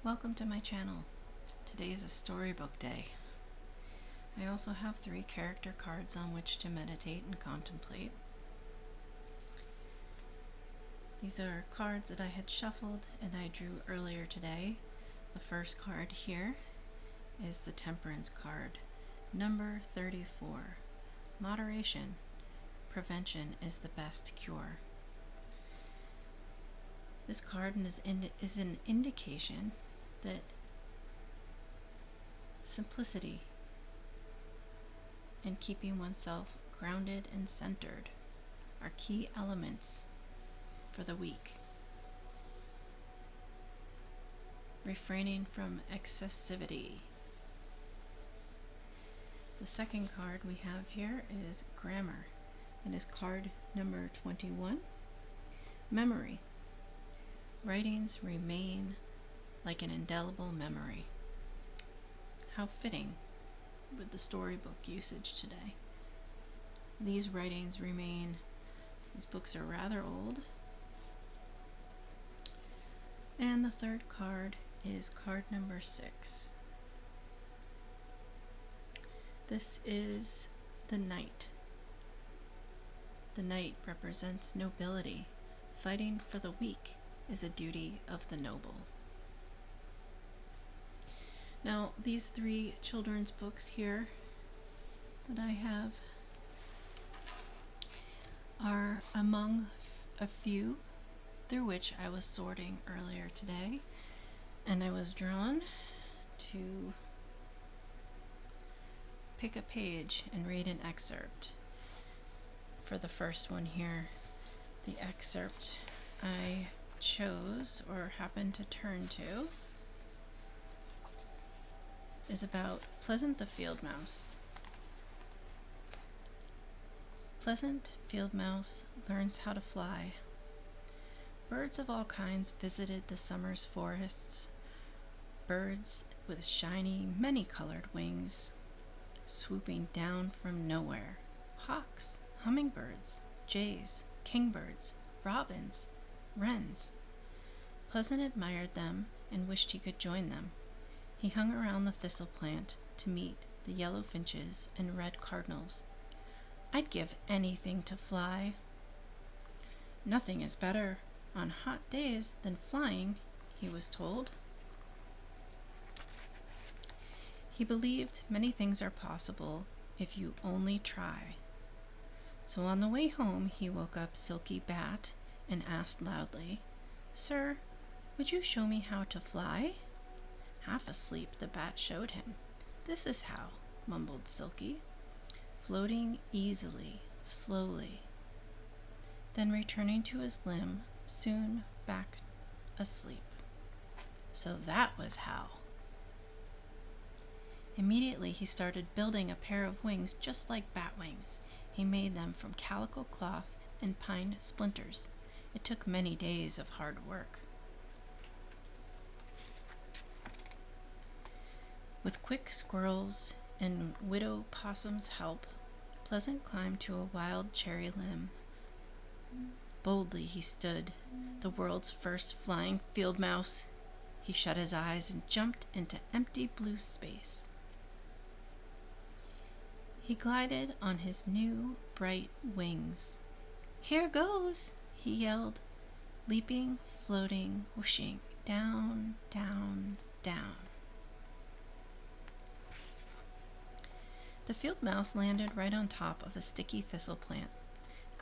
Welcome to my channel. Today is a storybook day. I also have 3 character cards on which to meditate and contemplate. These are cards that I had shuffled and I drew earlier today. The first card here is the Temperance card, number 34. Moderation. Prevention is the best cure. This card is an indication that simplicity and keeping oneself grounded and centered are key elements for the week. Refraining from excessivity. The second card we have here is Grammar. It is card number 21. Memory. Writings remain like an indelible memory. How fitting with the storybook usage today. These writings remain, these books are rather old. And the third card is card number 6. This is the Knight. The Knight represents nobility. Fighting for the weak is a duty of the noble. Now, these 3 children's books here that I have are among a few through which I was sorting earlier today, and I was drawn to pick a page and read an excerpt. For the first one here, the excerpt I chose or happened to turn to is about Pleasant the Field Mouse. Pleasant Field Mouse learns how to fly. Birds of all kinds visited the summer's forests. Birds with shiny, many-colored wings, swooping down from nowhere. Hawks, hummingbirds, jays, kingbirds, robins, wrens. Pleasant admired them and wished he could join them. He hung around the thistle plant to meet the yellow finches and red cardinals. I'd give anything to fly. Nothing is better on hot days than flying, he was told. He believed many things are possible if you only try. So on the way home, he woke up Silky Bat and asked loudly, "Sir, would you show me how to fly?" Half asleep, the bat showed him. "This is how," mumbled Silky, floating easily, slowly, then returning to his limb, soon back asleep. So that was how. Immediately he started building a pair of wings just like bat wings. He made them from calico cloth and pine splinters. It took many days of hard work. With quick squirrels and Widow Possum's help, Pleasant climbed to a wild cherry limb. Boldly he stood, the world's first flying field mouse. He shut his eyes and jumped into empty blue space. He glided on his new bright wings. "Here goes!" he yelled, leaping, floating, whooshing, down, down, down. The field mouse landed right on top of a sticky thistle plant.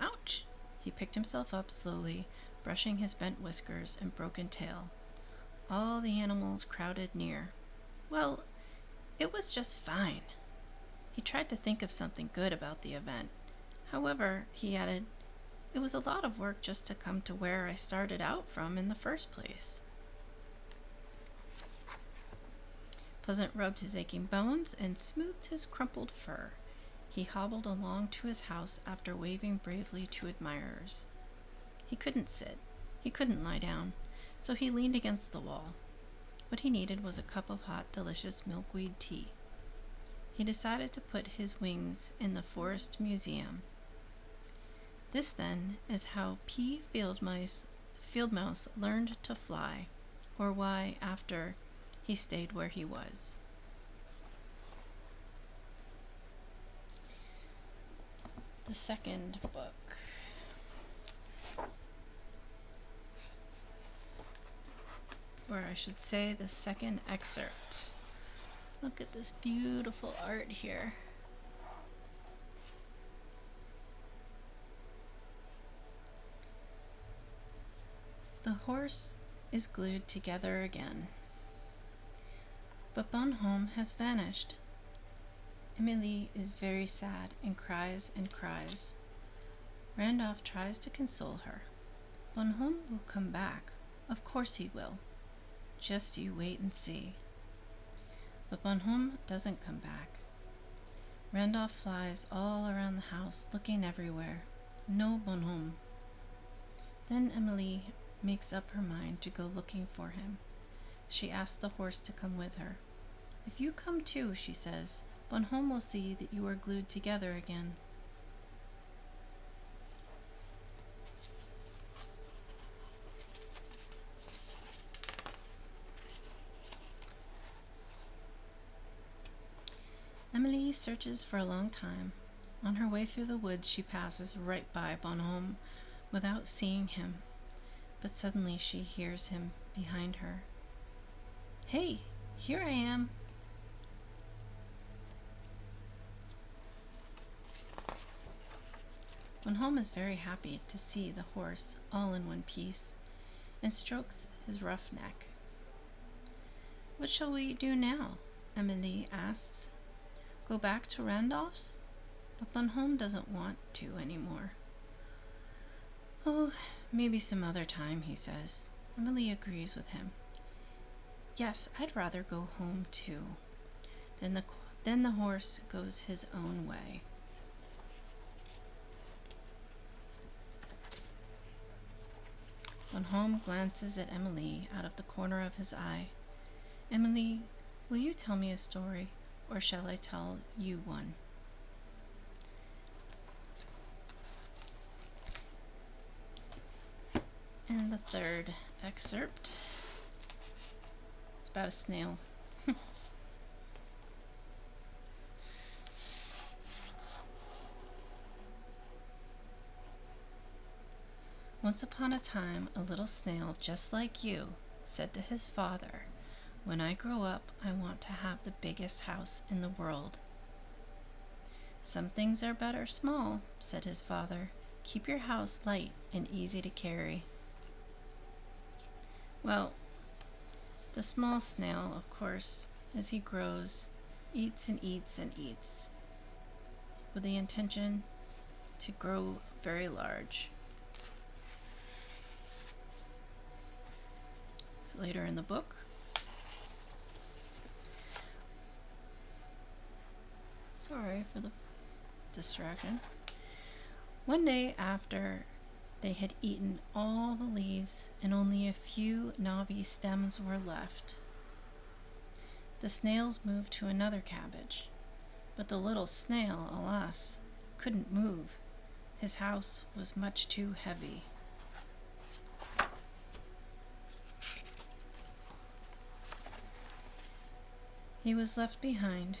Ouch! He picked himself up slowly, brushing his bent whiskers and broken tail. All the animals crowded near. Well, it was just fine. He tried to think of something good about the event. However, he added, it was a lot of work just to come to where I started out from in the first place. Pleasant rubbed his aching bones and smoothed his crumpled fur. He hobbled along to his house after waving bravely to admirers. He couldn't sit. He couldn't lie down, so he leaned against the wall. What he needed was a cup of hot, delicious milkweed tea. He decided to put his wings in the Forest Museum. This, then, is how P. Field Mouse learned to fly, or why, after he stayed where he was. The second book. Or I should say the second excerpt. Look at this beautiful art here. The horse is glued together again. But Bonhomme has vanished. Emilie is very sad and cries and cries. Randolph tries to console her. Bonhomme will come back. Of course he will. Just you wait and see. But Bonhomme doesn't come back. Randolph flies all around the house, looking everywhere. No Bonhomme. Then Emilie makes up her mind to go looking for him. She asks the horse to come with her. If you come too, she says, Bonhomme will see that you are glued together again. Emilie searches for a long time. On her way through the woods, she passes right by Bonhomme without seeing him. But suddenly she hears him behind her. Hey, here I am. Bonhomme is very happy to see the horse all in one piece and strokes his rough neck. What shall we do now? Emilie asks. Go back to Randolph's? But Bonhomme doesn't want to anymore. Oh, maybe some other time, he says. Emilie agrees with him. Yes, I'd rather go home too. Then the horse goes his own way. Bonhomme glances at Emilie out of the corner of his eye. Emilie, will you tell me a story, or shall I tell you one? And the third excerpt. It's about a snail. Once upon a time, a little snail just like you said to his father, when I grow up, I want to have the biggest house in the world. Some things are better small, said his father. Keep your house light and easy to carry. Well, the small snail, of course, as he grows, eats and eats and eats, with the intention to grow very large. So later in the book, sorry for the distraction. One day after they had eaten all the leaves and only a few knobby stems were left, the snails moved to another cabbage. But the little snail, alas, couldn't move. His house was much too heavy. He was left behind,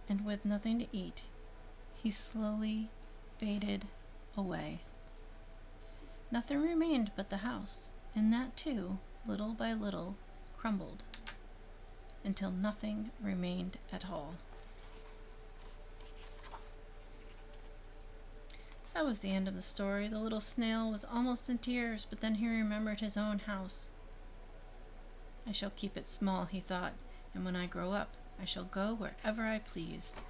and with nothing to eat, he slowly faded away. Nothing remained but the house, and that too, little by little, crumbled, until nothing remained at all. That was the end of the story. The little snail was almost in tears, but then he remembered his own house. I shall keep it small, he thought, and when I grow up, I shall go wherever I please.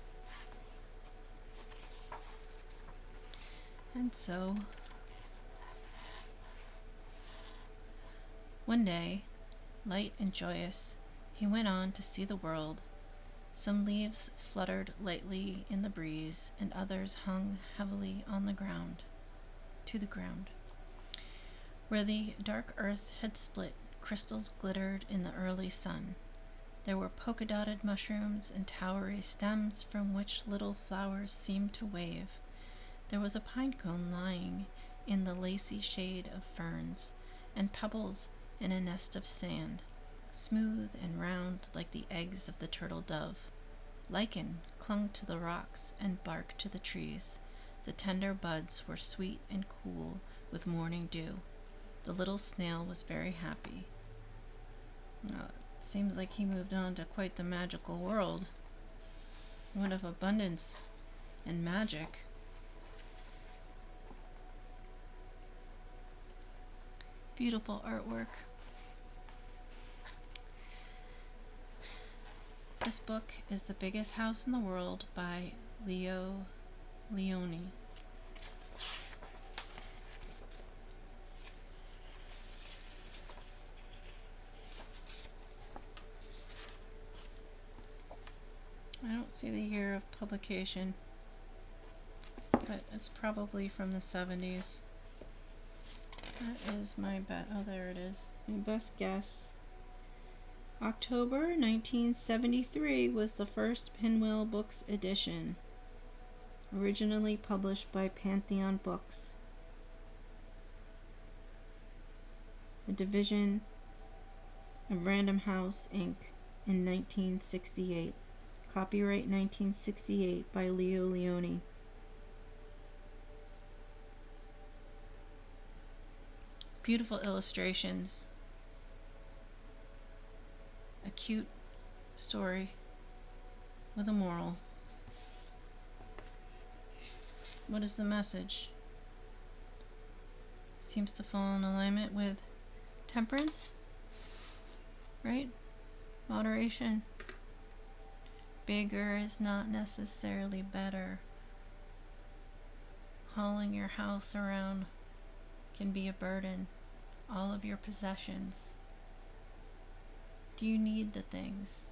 And so, one day, light and joyous, he went on to see the world. Some leaves fluttered lightly in the breeze, and others hung heavily on the ground, to the ground. Where the dark earth had split, crystals glittered in the early sun. There were polka-dotted mushrooms and towery stems from which little flowers seemed to wave. There was a pine cone lying in the lacy shade of ferns, and pebbles in a nest of sand. smooth and round like the eggs of the turtle dove. Lichen clung to the rocks and bark to the trees. The tender buds were sweet and cool with morning dew. The little snail was very happy. It seems like he moved on to quite the magical world, one of abundance and magic. Beautiful artwork. This book is The Biggest House in the World by Leo Lionni. I don't see the year of publication, but it's probably from the 70s. That is my bet. Oh, there it is. My best guess. October 1973 was the first Pinwheel Books edition, originally published by Pantheon Books, a division of Random House Inc. in 1968. Copyright 1968 by Leo Lionni. Beautiful illustrations. A cute story with a moral. What is the message? Seems to fall in alignment with temperance, right? Moderation. Bigger is not necessarily better. Hauling your house around can be a burden. All of your possessions. Do you need the things?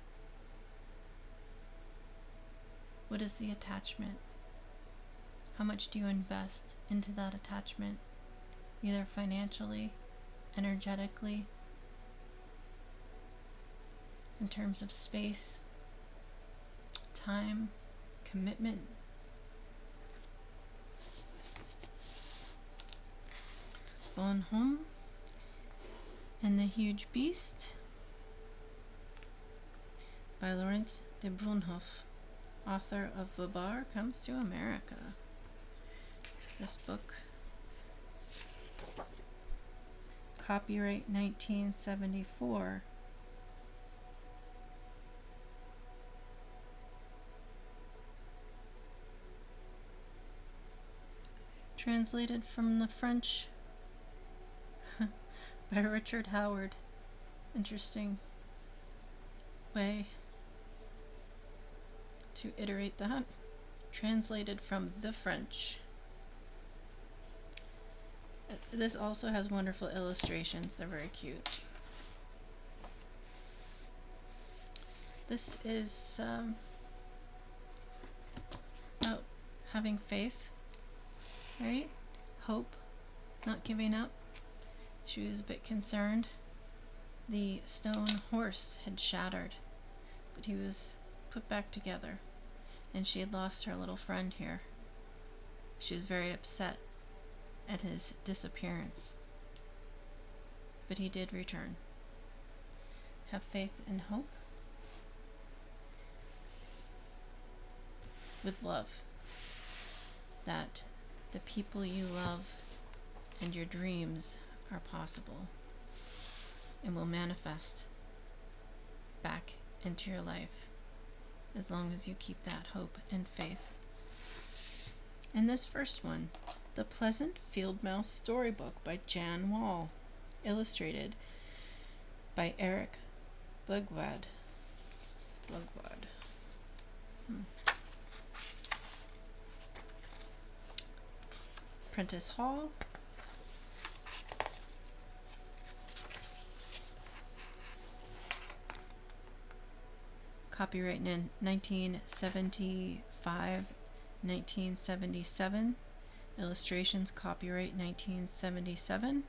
What is the attachment? How much do you invest into that attachment? Either financially, energetically, in terms of space, time, commitment. Bonhomme and the Huge Beast by Laurent de Brunhoff, author of Babar Comes to America. This book, copyright 1974. Translated from the French by Richard Howard. Interesting way to iterate that. Translated from the French. This also has wonderful illustrations. They're very cute. This is about having faith, right? Hope, not giving up. She was a bit concerned. The stone horse had shattered, but he was put back together, and she had lost her little friend here. She was very upset at his disappearance, but he did return. Have faith and hope with love, that the people you love and your dreams are possible and will manifest back into your life as long as you keep that hope and faith. And this first one, The Pleasant Field Mouse Storybook by Jan Wall, illustrated by Eric Blugwad. Prentice Hall. Copyright 1975, 1977. Illustrations copyright 1977.